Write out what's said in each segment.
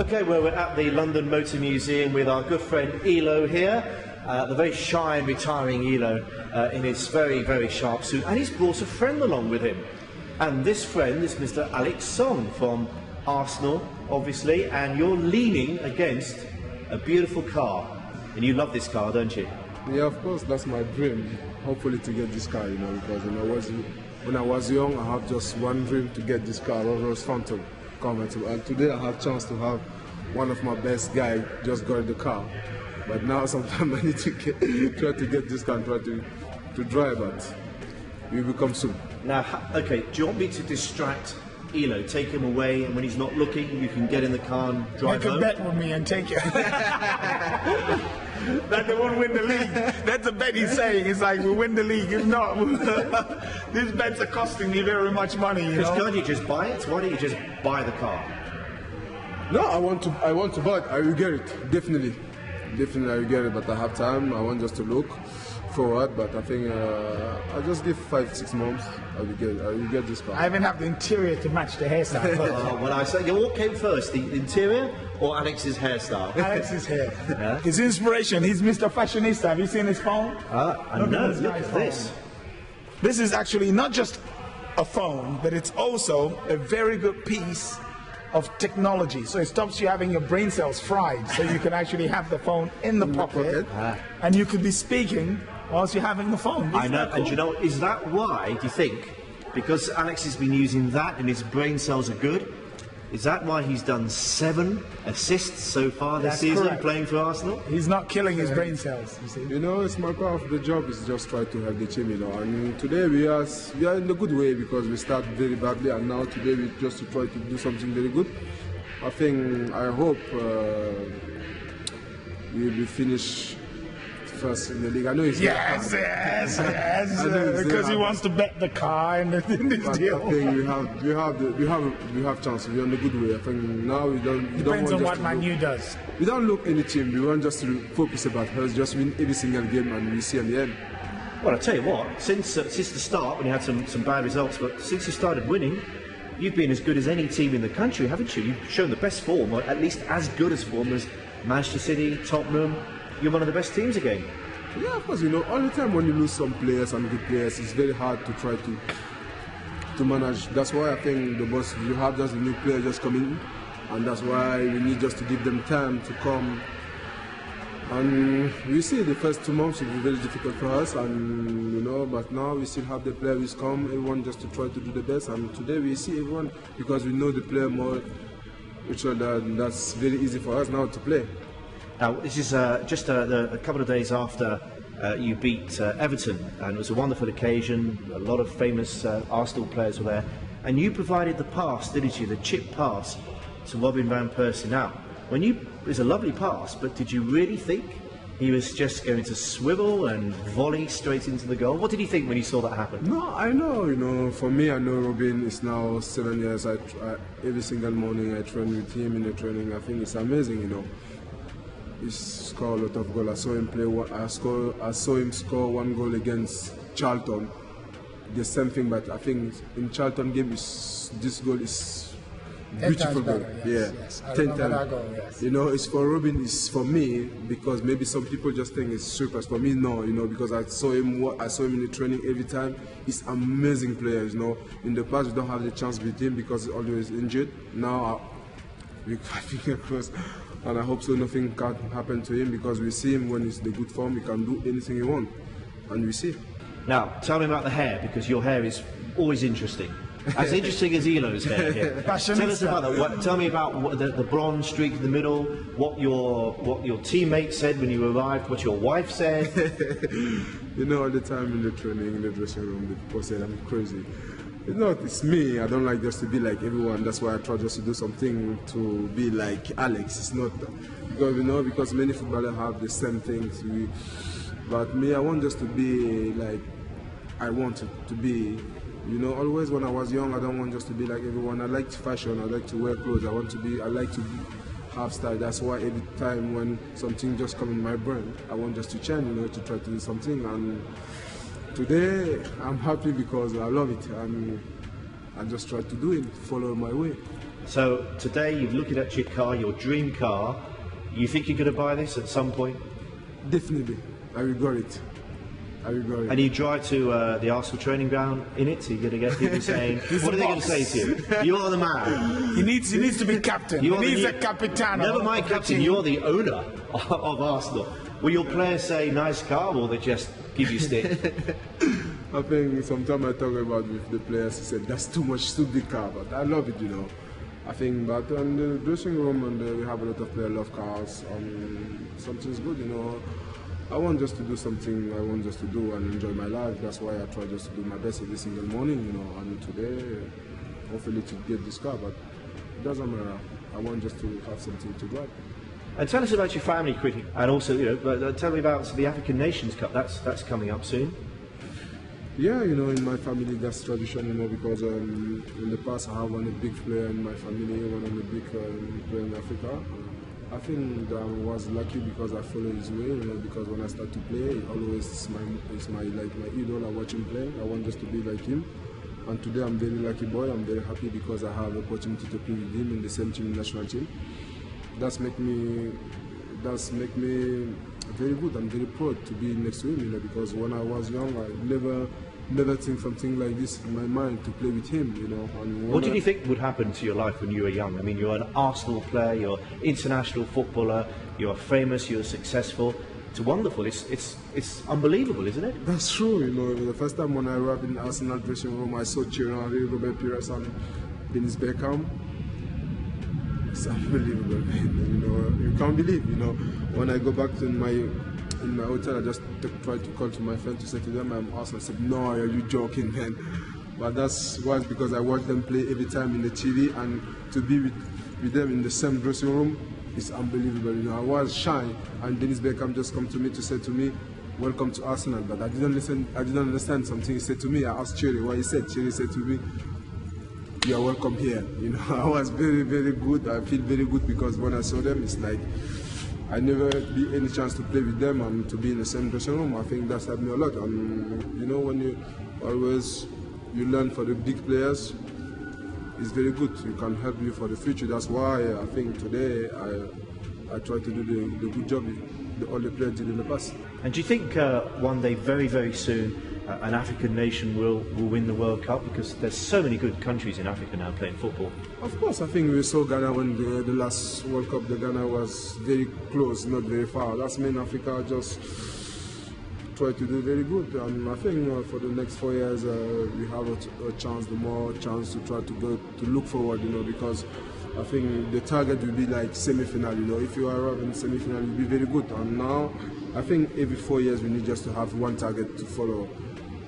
Okay, well, we're at the London Motor Museum with our good friend Elo here, the very shy and retiring Elo in his very, very sharp suit, and he's brought a friend along with him. And this friend is Mr. Alex Song from Arsenal, obviously, and you're leaning against a beautiful car. And you love this car, don't you? Yeah, of course, that's my dream, hopefully to get this car, you know, because when I was young, I have just one dream to get this car, Rolls Phantom. And today I have a chance to have one of my best guys just got the car. But now sometimes I need to try to get this car and try to drive it. We will come soon. Now, okay, do you want me to distract Elo, take him away, and when he's not looking, you can get in the car and drive home? Make a bet with me and take you. That they won't win the league. That's a bet he's saying. It's like, we'll win the league. If not, these bets are costing me very much money, you know? Can't you just buy it? Why don't you just buy the car? No, I want to buy it. I will get it, definitely. Definitely I will get it, but I have time. I want just to look forward, but I think I'll just give 5-6 months. I will get this car. I even have the interior to match the hairstyle. Well, I say, what came first, the interior or Alex's hairstyle? Alex's hair. Yeah. His inspiration. He's Mr. Fashionista. Have you seen his phone? I know. Look at this. This is actually not just a phone, but it's also a very good piece of technology. So it stops you having your brain cells fried. So you can actually have the phone in the pocket, and you could be speaking whilst you're having the phone. I know, and you know, is that why, do you think, because Alex has been using that and his brain cells are good, is that why he's done 7 assists so far this season, playing for Arsenal? He's not killing his brain cells, you see. You know, it's my part of the job is just try to help the team, you know. And today we are in a good way because we start very badly, and now today we just try to do something very good. I hope we will finish first in the league. I know it's yes, because he wants to bet the car in this deal. I think we have chance. We're on a good way. I think now we don't. Depends on what Man U does. We don't look any team. We want just to focus about us, just win every single game, and we see in the end. Well, I tell you what. Since the start, when you had some bad results, but since you started winning, you've been as good as any team in the country, haven't you? You've shown the best form, or at least as good as form as Manchester City, Tottenham. You're one of the best teams again. Yeah, of course, you know, all the time when you lose some players and good players, it's very hard to try to manage. That's why I think the boss, you have just a new player just coming, and that's why we need just to give them time to come. And we see the first 2 months will be very difficult for us, and you know, but now we still have the players come, everyone just to try to do the best, and today we see everyone because we know the player more each other, and that's very easy for us now to play. Now, this is just a couple of days after you beat Everton, and it was a wonderful occasion. A lot of famous Arsenal players were there, and you provided the pass, didn't you? The chip pass to Robin van Persie. Now, it was a lovely pass, but did you really think he was just going to swivel and volley straight into the goal? What did you think when you saw that happen? No, I know, you know, for me, I know Robin is now 7 years. Every single morning I train with him in the training. I think it's amazing, you know. He scored a lot of goals. I saw him play. I saw him score 1 goal against Charlton. The same thing, but I think in Charlton game, this goal is beautiful goal. Yes. 10 times. That goal, yes. You know, it's for Robin. It's for me because maybe some people just think it's super. For me, no. You know, because I saw him in the training every time. He's amazing player. You know, in the past we don't have the chance with him because he's always injured. Now we fingers crossed. And I hope so nothing can happen to him because we see him when he's in good form, he can do anything he wants. And we see. Now, tell me about the hair, because your hair is always interesting. As interesting as Elo's hair here. Tell us about that. Tell me about the blonde streak in the middle, what your teammates said when you arrived, what your wife said. You know, all the time in the training, in the dressing room, the people said I'm crazy. It's me. I don't like just to be like everyone. That's why I try just to do something to be like Alex. It's not because you know because many footballers have the same things. But me, I want just to be like I want to be. You know, always when I was young, I don't want just to be like everyone. I like fashion. I like to wear clothes. I like to have style. That's why every time when something just comes in my brain, I want just to change. You know, to try to do something and. Today, I'm happy because I love it and I just try to do it, follow my way. So today you're looking at your car, your dream car. You think you're going to buy this at some point? Definitely. I regret it. I regret it. And you drive to the Arsenal training ground in it, so you're going to get people saying, what are they going to say to you? You're the man. He needs to be captain. He needs a capitano. Never mind captain, you're the owner of Arsenal. Will your players say nice car, or they just give you stick? I think sometimes I talk about with the players, he said, that's too much, too big car, but I love it, you know. I think, but in the dressing room, and we have a lot of players love cars, something's good, you know. I want just to do something I want just to do and enjoy my life. That's why I try just to do my best every single morning, you know. And today, hopefully to get this car, but it doesn't matter. I want just to have something to drive. And tell us about your family quickly, and also, you know, tell me about the African Nations Cup. That's coming up soon. Yeah, you know, in my family that's tradition, you know, because in the past I have one big player in my family, one of the big player in Africa. I think I was lucky because I follow his way, you know, because when I start to play, it always is my idol. I watch him play. I want just to be like him. And today I'm very lucky boy. I'm very happy because I have the opportunity to play with him in the same team, national team. That's make me very good. I'm very proud to be next to him, you know, because when I was young, I never think something like this in my mind to play with him, you know. And what did you think would happen to your life when you were young? I mean, you're an Arsenal player, you're an international footballer, you're famous, you're successful. It's wonderful. It's unbelievable, isn't it? That's true. You know, the first time when I arrived in the Arsenal dressing room, I saw Thierry Henry, Robert Pires, and Dennis Beckham. It's unbelievable, man. You know, you can't believe. You know, when I go back to in my hotel, I just tried to call to my friend to say to them I'm Arsenal. I said, no, are you joking, man? But that's was because I watch them play every time in the TV, and to be with them in the same dressing room is unbelievable. You know, I was shy, and Dennis Beckham just come to me to say to me, welcome to Arsenal. But I didn't listen. I didn't understand something he said to me. I asked Thierry what he said. Thierry said to me, you are welcome here. You know, I was very, very good. I feel very good because when I saw them, it's like I never be any chance to play with them and to be in the same dressing room. I think that's helped me a lot. And you know, when you learn for the big players, it's very good. You can help you for the future. That's why I think today I try to do the good job all the players did in the past. And do you think one day, very, very soon, an African nation will win the World Cup? Because there's so many good countries in Africa now playing football. Of course, I think we saw Ghana when the last World Cup. The Ghana was very close, not very far. That's mean Africa just try to do very good. And I think for the next 4 years we have a chance, the more chance to try to go to look forward. You know, because I think the target will be like semi-final. You know, if you are in semi-final, you'll be very good. And now I think every 4 years we need just to have one target to follow.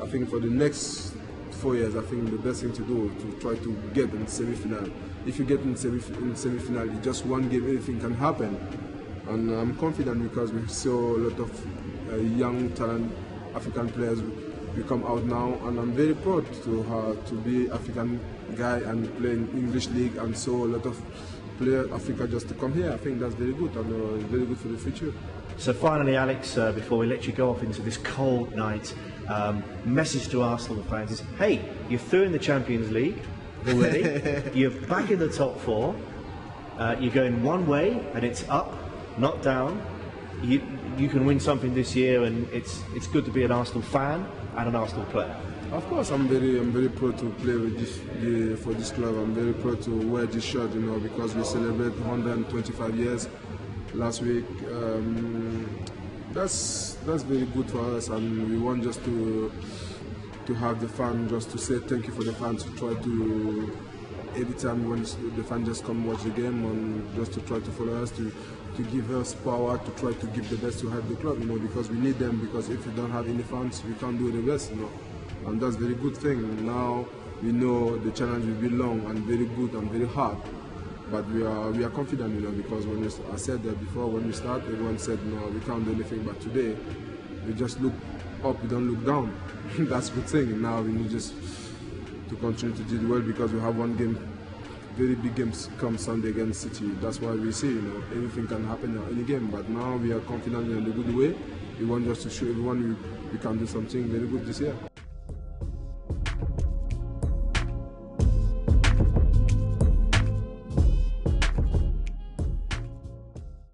I think for the next 4 years, I think the best thing to do is to try to get in semi-final. If you get in semi-final, it's just one game, anything can happen. And I'm confident because we saw a lot of young talent African players we come out now, and I'm very proud to be African guy and play in English league and saw a lot of players Africa just to come here. I think that's very good and very good for the future. So finally, Alex, before we let you go off into this cold night, message to Arsenal fans is, hey, you're through in the Champions League already, you're back in the top 4, you're going one way and it's up, not down. You can win something this year, and it's good to be an Arsenal fan and an Arsenal player. Of course, I'm very proud to play with for this club. I'm very proud to wear this shirt, you know, because we celebrate 125 years last week. That's very good for us, and we want just to have the fan just to say thank you for the fans to try to every time when the fans just come watch the game and just to try to follow us to give us power to try to give the best to help the club, you know, because we need them, because if we don't have any fans we can't do the best, you know, and that's a very good thing. Now we know the challenge will be long and very good and very hard, but we are confident, you know, because when I said that before, when we start everyone said no, we can't do anything, but today we just look up, we don't look down. That's a good thing. Now we need just to continue to do well because we have one game, very big games come Sunday against City. That's why we say, you know, anything can happen in any game. But now we are confident in a good way. We want just to show everyone we can do something very good this year.